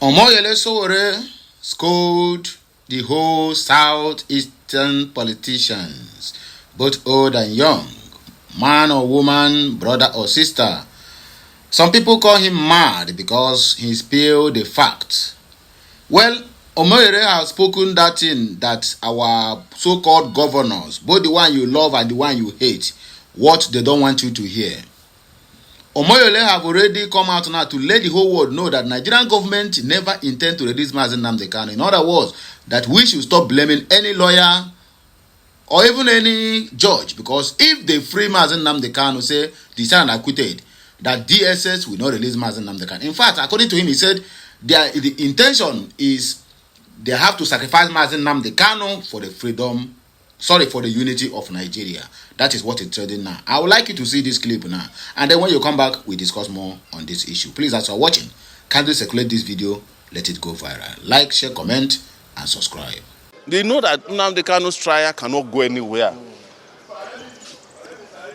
Sowore scolded the whole southeastern politicians, both old and young, man or woman, brother or sister. Some people call him mad because he spilled the facts. Well, Omoyele has spoken that thing that our so-called governors, both the one you love and the one you hate, what they don't want you to hear. Omoyele have already come out now to let the whole world know that Nigerian government never intend to release Nnamdi Kanu. In other words, that we should stop blaming any lawyer or even any judge, because if they free Nnamdi Kanu, say the son acquitted, that DSS will not release Nnamdi Kanu. In fact, according to him, he said the intention is they have to sacrifice Nnamdi Kanu for the freedom, for the unity of Nigeria. That is what it's trading now. I would like you to see this clip now, and then when you come back, we discuss more on this issue. Please, as you're watching, kindly circulate this video, let it go viral. Like, share, comment, and subscribe. They know that Nnamdi Kanu's trial cannot go anywhere.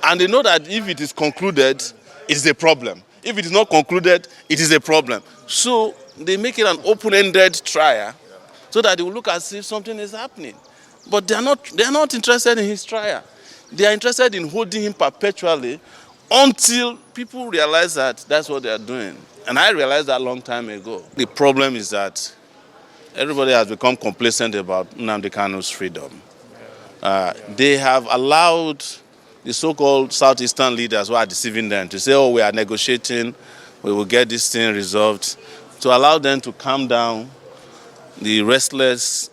And they know that if it is concluded, it is a problem. If it is not concluded, it is a problem. So they make it an open-ended trial so that they will look as if something is happening. But they are not interested in his trial. They are interested in holding him perpetually until people realize that that's what they are doing. And I realized that a long time ago. The problem is that everybody has become complacent about Nnamdi Kanu's freedom. They have allowed the so-called Southeastern leaders who are deceiving them to say, oh, we are negotiating, we will get this thing resolved, to allow them to calm down the restless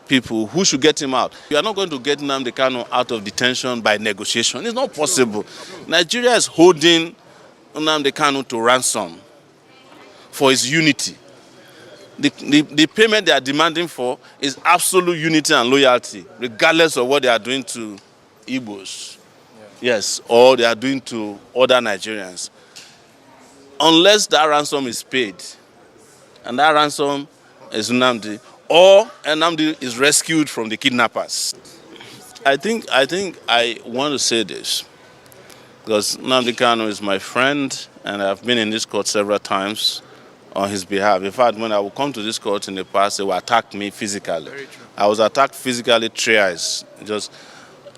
people who should get him out. You are not going to get Nnamdi Kanu out of detention by negotiation. It's not possible. Nigeria is holding Nnamdi Kanu to ransom for his unity. The payment they are demanding for is absolute unity and loyalty, regardless of what they are doing to Igbos, yes, or they are doing to other Nigerians. Unless that ransom is paid, and that ransom is Nnamdi, or Nnamdi is rescued from the kidnappers. I think I want to say this because Nnamdi Kanu is my friend, and I've been in this court several times on his behalf. In fact, when I would come to this court in the past, they would attack me physically. I was attacked physically thrice. Just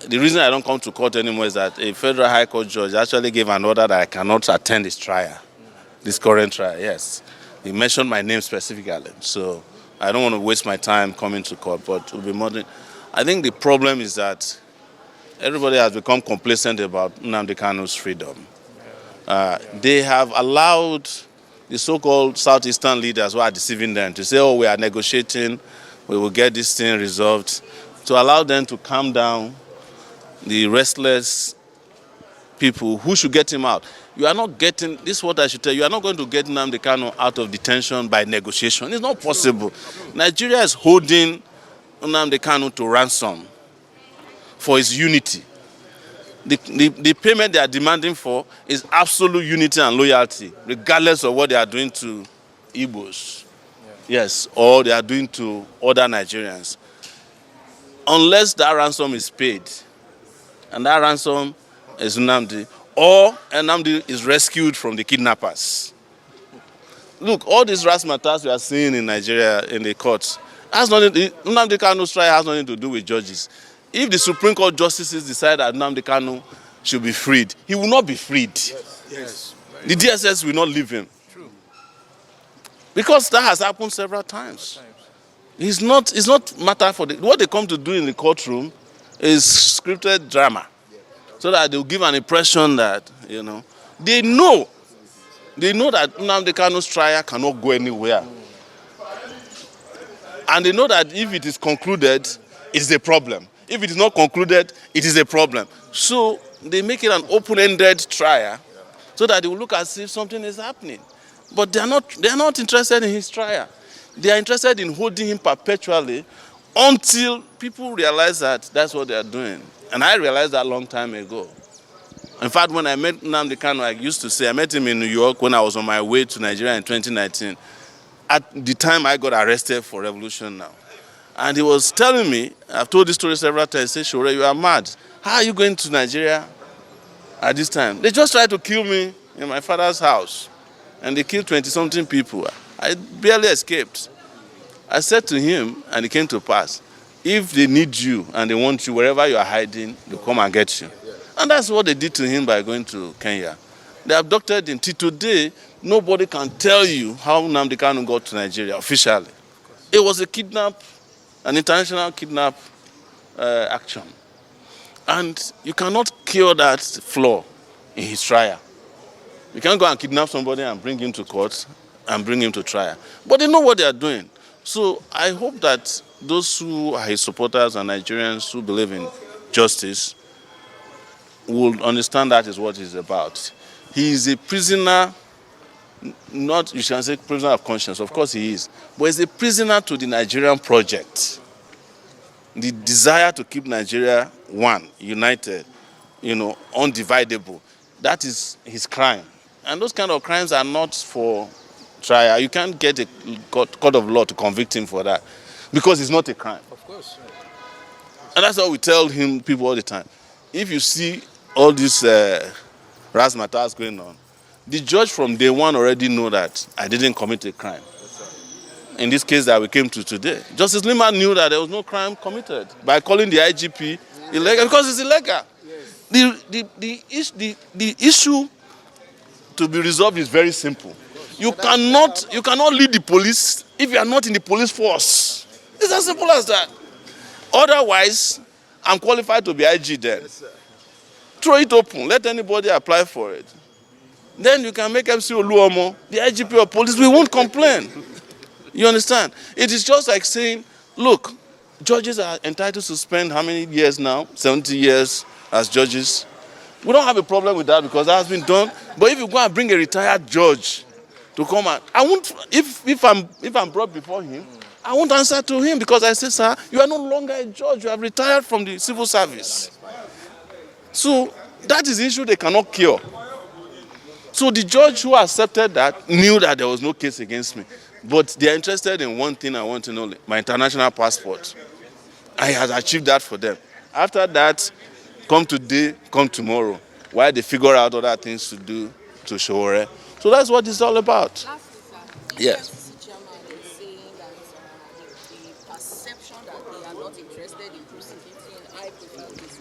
the reason I don't come to court anymore is that a federal high court judge actually gave an order that I cannot attend this trial, this current trial. Yes, he mentioned my name specifically, so I don't want to waste my time coming to court. But it will be more than, I think the problem is that everybody has become complacent about Nnamdi Kanu's freedom. They have allowed the so-called Southeastern leaders who are deceiving them to say, oh, we are negotiating, we will get this thing resolved, to allow them to calm down the restless people who should get him out. You are not getting, this is what I should tell you, you are not going to get Nnamdi Kanu out of detention by negotiation. It's not possible. Nigeria is holding Nnamdi Kanu to ransom for his unity. The payment they are demanding for is absolute unity and loyalty, regardless of what they are doing to Igbos, yes, or they are doing to other Nigerians. Unless that ransom is paid, and that ransom is Nnamdi, or Nnamdi is rescued from the kidnappers. Look, all these razzmatazz we are seeing in Nigeria in the courts, Nnamdi Kanu's trial has nothing to do with judges. If the Supreme Court justices decide that Nnamdi Kanu should be freed, he will not be freed. Yes. The DSS will not leave him. True. Because that has happened several times. It's not matter for what they come to do in the courtroom is scripted drama. So that they'll give an impression that, they know that Nnamdi Kanu's trial cannot go anywhere. And they know that if it is concluded, it is a problem. If it is not concluded, it is a problem. So they make it an open-ended trial so that they will look as if something is happening. But they are not interested in his trial. They are interested in holding him perpetually until people realize that that's what they are doing. And I realized that a long time ago. In fact, when I met Nnamdi Kanu, I used to say, I met him in New York when I was on my way to Nigeria in 2019. At the time I got arrested for revolution now. And he was telling me, I've told this story several times, he said, Sowore, you are mad. How are you going to Nigeria at this time? They just tried to kill me in my father's house. And they killed 20-something people. I barely escaped. I said to him, and it came to pass, if they need you and they want you, wherever you are hiding, they'll come and get you. And that's what they did to him by going to Kenya. They abducted him. Till today, nobody can tell you how Nnamdi Kanu got to Nigeria officially. It was a kidnap, an international kidnap action. And you cannot cure that flaw in his trial. You can't go and kidnap somebody and bring him to court and bring him to trial. But they know what they are doing. So I hope that those who are his supporters and Nigerians who believe in justice will understand that is what he's about. He is a prisoner, not, you can say prisoner of conscience, of course he is, but he's a prisoner to the Nigerian project. The desire to keep Nigeria one, united, undividable. That is his crime. And those kind of crimes are not for trial. You can't get a court of law to convict him for that because it's not a crime. Of course. And that's what we tell people all the time. If you see all these razzmatazz going on, the judge from day one already know that I didn't commit a crime. In this case that we came to today, Justice Lima knew that there was no crime committed by calling the IGP illegal because it's illegal. Yes. The issue to be resolved is very simple. You cannot lead the police if you are not in the police force. It's as simple as that. Otherwise, I'm qualified to be IG then. Yes, throw it open. Let anybody apply for it. Then you can make MC Oluomo the IGP of police. We won't complain. You understand? It is just like saying, look, judges are entitled to spend how many years now? 70 years as judges. We don't have a problem with that because that has been done. But if you go and bring a retired judge to come out, I won't. If I'm brought before him, I won't answer to him because I say, sir, you are no longer a judge. You have retired from the civil service. So that is the issue they cannot cure. So the judge who accepted that knew that there was no case against me. But they are interested in one thing and one thing only, my international passport. I had achieved that for them. After that, come today, come tomorrow, while they figure out other things to do to Sowore. So that's what it's all about. Yes. EFCC chairman is saying that the perception that they are not interested in prosecuting high-profile cases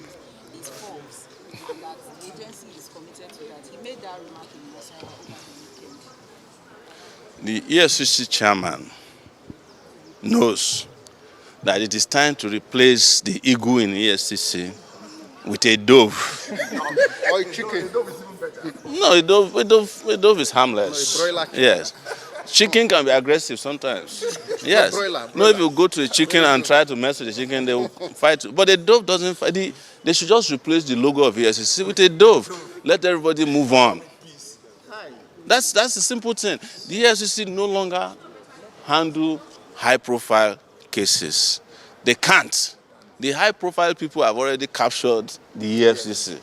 is false, and that the agency is committed to that. He made that remark in Moscow over the weekend. The EFCC chairman knows that it is time to replace the eagle in EFCC with a dove. Or a chicken. No, a dove is harmless. No, a broiler chicken. Yes. Chicken can be aggressive sometimes. Yes. Broiler. No, if you go to a chicken and try to mess with the chicken, they will fight. But a dove doesn't fight. They should just replace the logo of EFCC with a dove. Let everybody move on. That's a simple thing. The EFCC no longer handle high-profile cases. They can't. The high-profile people have already captured the EFCC.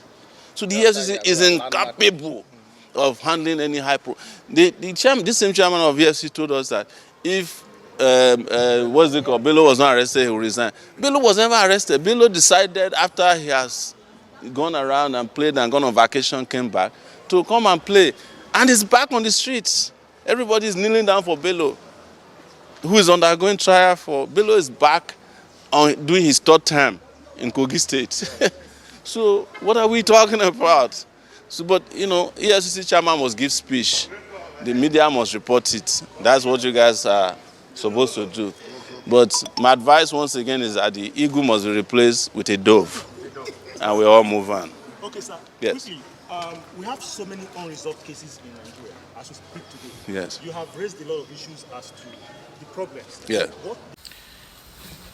So the EFCC is incapable of handling any high-profile. This same chairman of EFCC told us that if what's it called? Bello was not arrested, he will resign. Bello was never arrested. Bello decided after he has gone around and played and gone on vacation, came back, to come and play. And he's back on the streets. Everybody is kneeling down for Bello, who is undergoing trial for. Bello is back on doing his third term in Kogi State. So what are we talking about? So, but, EFCC chairman must give speech. The media must report it. That's what you guys are supposed to do. But my advice once again is that the eagle must be replaced with a dove. And we all move on. Okay, sir. Yes. Quickly, we have so many unresolved cases in Nigeria as we speak today. Yes. You have raised a lot of issues as to the problems. Yeah. What?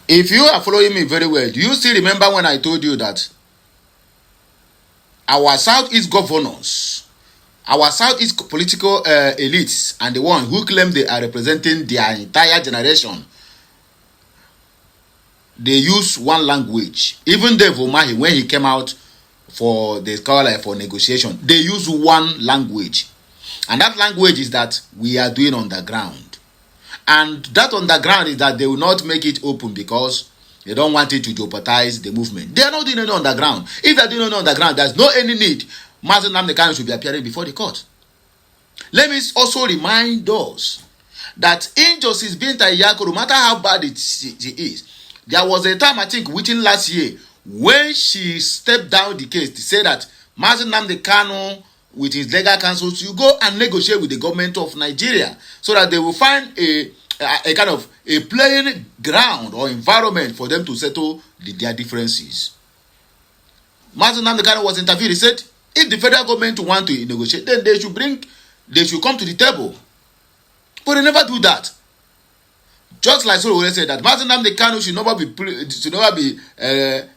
If you are following me very well, do you still remember when I told you that our Southeast governors, our Southeast political elites, and the one who claim they are representing their entire generation, they use one language. Even Dave Umahi, when he came out for the scholar for negotiation, they use one language. And that language is that we are doing on the ground. And that on the ground is that they will not make it open because they don't want it to jeopardize the movement. They are not doing it on the ground. If they are doing it on the ground, there's no any need. Master Nnamdi Kanu should be appearing before the court. Let me also remind us that Injustice Binta Nyako, no matter how bad she is, there was a time, I think, within last year, when she stepped down the case to say that Nnamdi Kanu, with his legal counsel, to go and negotiate with the government of Nigeria so that they will find a kind of a playing ground or environment for them to settle their differences. Nnamdi Kanu was interviewed. He said, if the federal government want to negotiate, then they should come to the table. But they never do that. Just like Sowore said that Nnamdi Kanu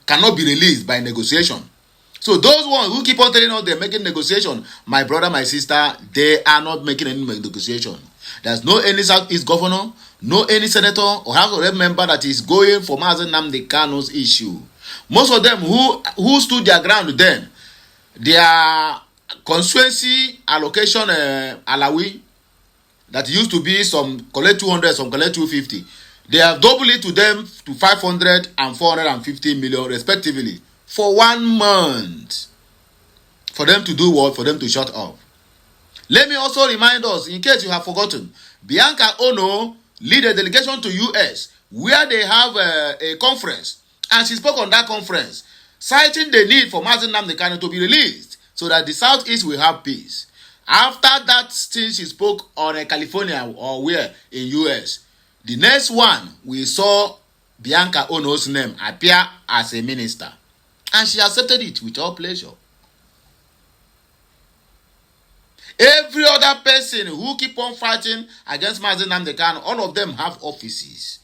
cannot be released by negotiation. So those ones who keep on telling us they're making negotiation, my brother, my sister, they are not making any negotiation. There's no any Southeast governor, no any senator or House of Rep member that is going for Nnamdi Kanu's issue. Most of them who stood their ground then, their constituency allocation alawi that used to be some collect 200, some collect 250. They have doubled it to them to 500 and 450 million respectively for 1 month. For them to do what? For them to shut up. Let me also remind us, in case you have forgotten, Bianca Ono lead a delegation to US where they have a conference, and she spoke on that conference, citing the need for Nnamdi Kanu to be released so that the Southeast will have peace. After that thing she spoke on California or where in US, the next one we saw Bianca Ono's name appear as a minister, and she accepted it with all pleasure. Every other person who keep on fighting against Nnamdi Kanu, all of them have offices.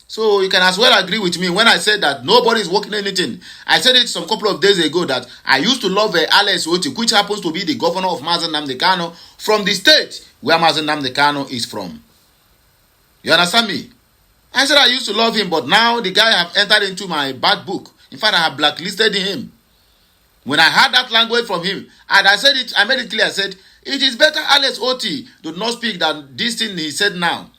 So you can as well agree with me when I said that nobody is working anything. I said it some couple of days ago that I used to love Alex Oti, which happens to be the governor of Nnamdi Kanu from the state where Nnamdi Kanu is from. You understand me? I said I used to love him, but now the guy have entered into my bad book. In fact, I have blacklisted him. When I heard that language from him, and I said it, I made it clear. I said, it is better Alex Oti do not speak than this thing he said now.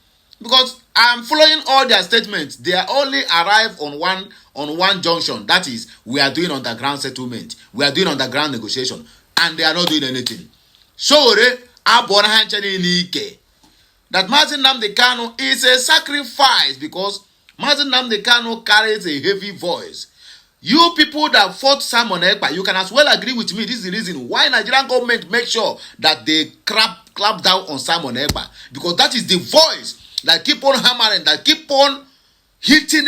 Because I'm following all their statements. They are only arrive on one junction. That is, we are doing underground settlement. We are doing underground negotiation. And they are not doing anything. Sowore, that Nnamdi Kanu is a sacrifice because Nnamdi Kanu carries a heavy voice. You people that fought Simon Ekpa, you can as well agree with me. This is the reason why Nigerian government make sure that they clap down on Simon Ekpa. Because that is the voice that keep on hammering, that keep on hitting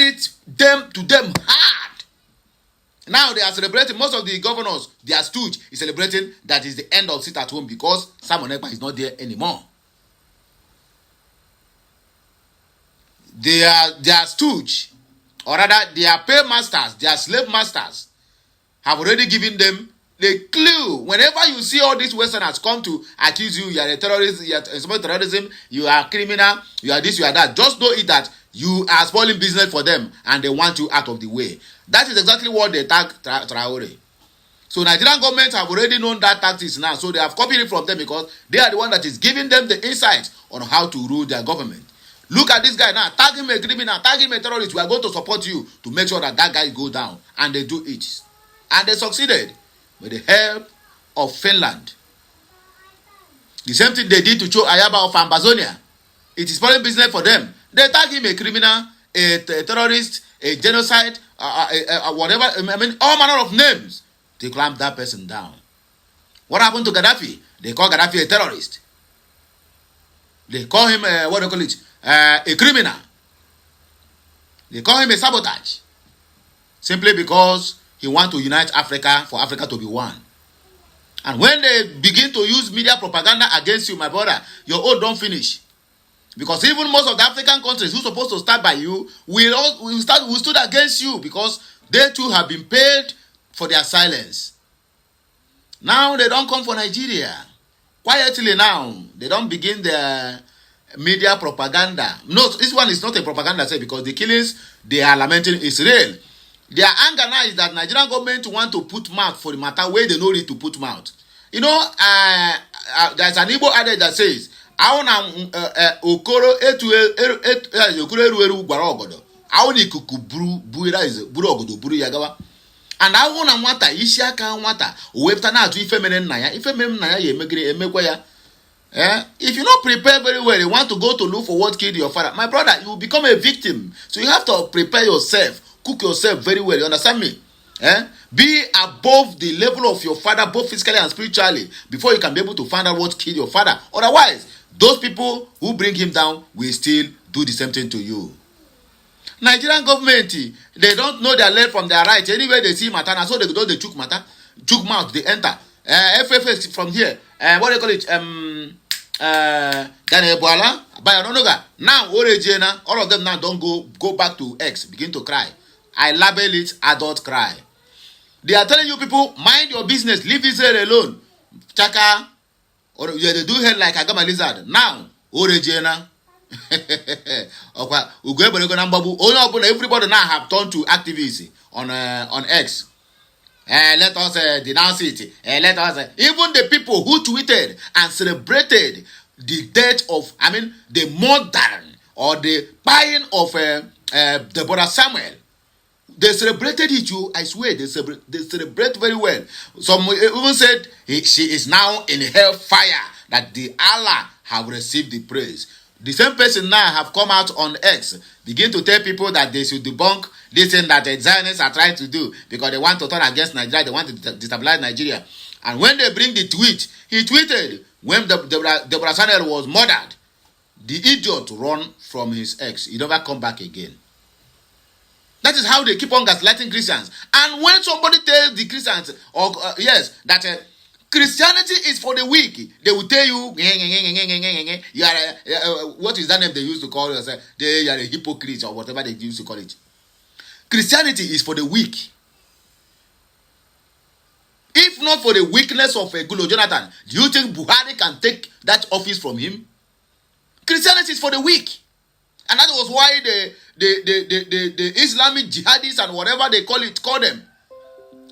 them hard. Now they are celebrating, most of the governors, their stooge is celebrating that is the end of sit at home because Simon Ekpa is not there anymore. Their stooge, or rather their paymasters, their slave masters, have already given them the clue. Whenever you see all these Westerners come to accuse you, you are a terrorist, you are supporting terrorism, you are a criminal, you are this, you are that, just know it that you are spoiling business for them and they want you out of the way. That is exactly what they tag Traore. So Nigerian government have already known that tactics now, so they have copied it from them because they are the one that is giving them the insight on how to rule their government. Look at this guy now, tag him a criminal, tag him a terrorist, we are going to support you to make sure that guy go down. And they do it. And they succeeded with the help of Finland. The same thing they did to Cho Ayaba of Ambazonia. It is foreign business for them. They tag him a criminal, a terrorist, a genocide, whatever, I mean, all manner of names to clamp that person down. What happened to Gaddafi? They call Gaddafi a terrorist. They call him, a criminal. They call him a sabotage. Simply because he wants to unite Africa, for Africa to be one. And when they begin to use media propaganda against you, my brother, your own don't finish. Because even most of the African countries who are supposed to stand by you will stood against you because they too have been paid for their silence. Now they don't come for Nigeria. Quietly now, they don't begin their media propaganda. No, this one is not a propaganda say because the killings they are lamenting is real. Their anger now is that Nigerian government want to put mouth for the matter where they know it to put mouth. You know, there's an Igbo adage that says, okoro okoro eru gwara ogodo. Awoni kuku buru is buru ogodo buru yagawa. And I want nwata isi aka nwata wepụta na atu ife mere nna ya ya emekwa ya. If you not prepare very well, you want to go to look for what killed your father, my brother, you will become a victim. So you have to prepare yourself, cook yourself very well. You understand me? Be above the level of your father, both physically and spiritually, before you can be able to find out what killed your father. Otherwise, those people who bring him down will still do the same thing to you. Nigerian government, they don't know their left from their right. Anyway, they see matter, so they do the chook matter, chook mouth, they enter. FFS from here. What do you call it? Now, all of them now don't go back to X, begin to cry. I label it adult cry. They are telling you people, mind your business, leave Israel alone. Chaka, or they do head like Agama lizard. Now, Orejena. Everybody now have turned to activists on X. Let us denounce it. Let us even the people who tweeted and celebrated the death of, the murder or the buying of Deborah Samuel. They celebrated it, I swear, they celebrate very well. Some even said she is now in hellfire, that the Allah have received the praise. The same person now have come out on X, begin to tell people that they should debunk this thing that the Zionists are trying to do because they want to turn against Nigeria, they want to destabilize Nigeria. And when they bring the tweet, he tweeted when Deborah Samuel was murdered, the idiot run from his X. He never come back again. That is how they keep on gaslighting Christians. And when somebody tells the Christians, that Christianity is for the weak, they will tell you, you are what is that name they used to call it? They are a hypocrite or whatever they used to call it. Christianity is for the weak. If not for the weakness of Gulo Jonathan, do you think Buhari can take that office from him? Christianity is for the weak. And that was why the Islamic jihadists and whatever they call them,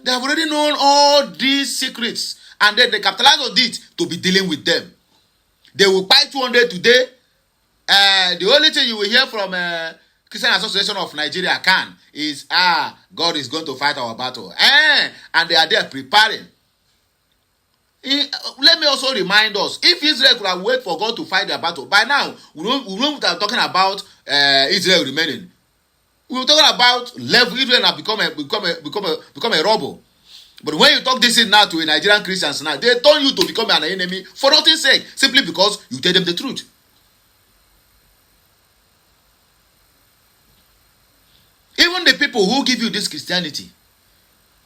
they have already known all these secrets. And then they capitalize on it to be dealing with them. They will buy 200 today. The only thing you will hear from Christian Association of Nigeria is, God is going to fight our battle. And they are there preparing. Let me also remind us, if Israel could have waited for God to fight their battle, by now, we won't have talking about Israel remaining. We were talking about level Israel have become a rebel. But when you talk this in now to a Nigerian Christians now, they turn you to become an enemy for nothing's sake, simply because you tell them the truth. Even the people who give you this Christianity,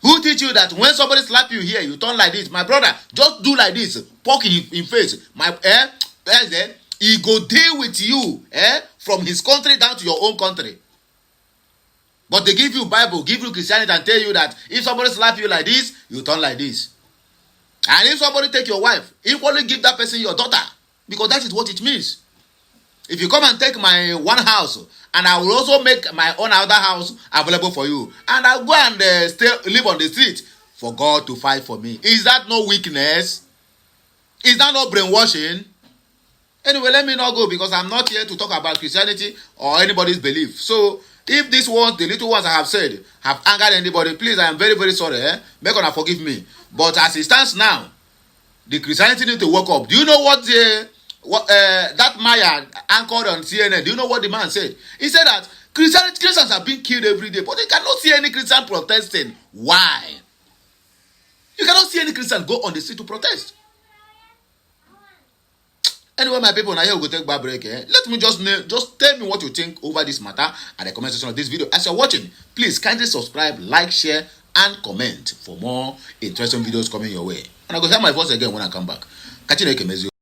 who teach you that when somebody slap you here, you turn like this. My brother, just do like this. Poke in face. He go deal with you from his country down to your own country. But they give you Bible, give you Christianity and tell you that if somebody slap you like this, you turn like this. And if somebody take your wife, equally give that person your daughter. Because that is what it means. If you come and take my one house, and I will also make my own other house available for you, and I'll go and live on the street for God to fight for me. Is that no weakness? Is that no brainwashing? Anyway, let me not go because I'm not here to talk about Christianity or anybody's belief. So, if these ones, the little ones I have said, have angered anybody, please, I am very, very sorry. Make una forgive me. But as it stands now, the Christianity need to wake up. Do you know what that Maya anchored on CNN? Do you know what the man said? He said that Christians are being killed every day, but you cannot see any Christian protesting. Why? You cannot see any Christian go on the street to protest. Anyway, my people, now here we go take a break. Let me just tell me what you think over this matter at the comment section of this video. As you're watching, please kindly subscribe, like, share, and comment for more interesting videos coming your way. And I'll go hear my voice again when I come back. Catch you next.